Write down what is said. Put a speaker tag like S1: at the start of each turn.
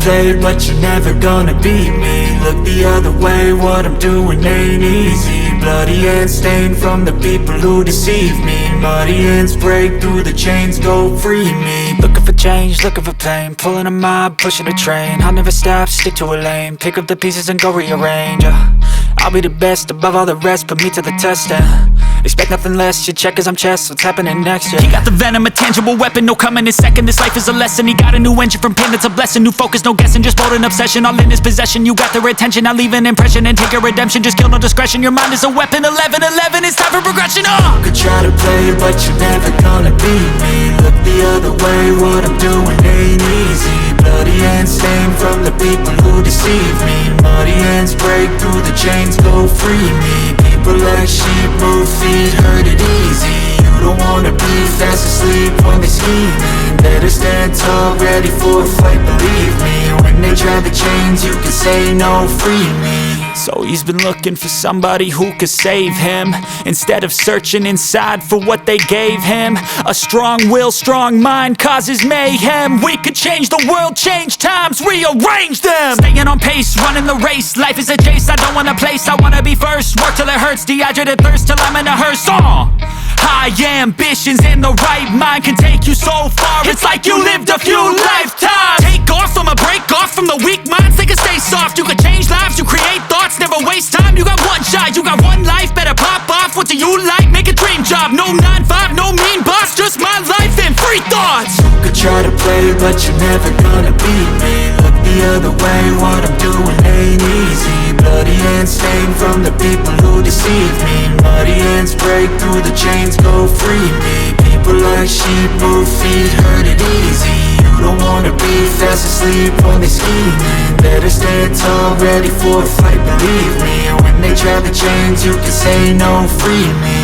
S1: play, but you're never gonna beat me. Look the other way, what I'm doing ain't easy. Bloody hands stained from the people who deceive me. Muddy hands break through the chains, go free me. Looking for change, looking for pain, pulling a mob, pushing a train. I'll never stop, stick to a lane, pick up the pieces and go rearrange. I'll be the best above all the rest, put me to the test and expect nothing less, you check as I'm chess, what's happening next, yeah. He got the venom, a tangible weapon, no coming in second. This life is a lesson, he got a new engine from pain, that's a blessing. New focus, no guessing, just bold and obsession, all in his possession. You got their attention, I'll leave an impression and take your redemption. Just kill, no discretion, your mind is a weapon. 11-11, it's time for progression, You could try to play, but you're never gonna beat me. Look the other way, what I'm doing ain't easy. Bloody hands stained from the people who deceive me. Muddy hands break through the chains, go free me. People like sheep move feet, hurt it easy. You don't wanna be fast asleep when they scheming. Better stand tall, ready for a fight, believe me. When they try the chains, you can say no, free me. So he's been looking for somebody who could save him, instead of searching inside for what they gave him. A strong will, strong mind causes mayhem. We could change the world, change times, rearrange them. Staying on pace, running the race. Life is a chase, I don't want a place, I wanna be first. Work till it hurts, dehydrated thirst till I'm in a hearse. High ambitions and the right mind can take you so far. It's like you lived a few lifetimes. Take off, I'ma break off from the weak minds. They can stay soft, you can change lives, you create thoughts, never waste time. You got one shot, you got one life, better pop off. What do you like? Make a dream job. No 9-5, no mean boss, just my life and free thoughts. You could try to play, but you're never gonna beat me. Look the other way, what I'm doing ain't easy. Bloody hands stained from the people who deceive me. Muddy hands break through the chains, go free me. People like sheep move feet, hurt it easy. You don't wanna be fast asleep when they scheming. Better stand tall, ready for a fight, believe me. When they try the chains, you can say no, free me.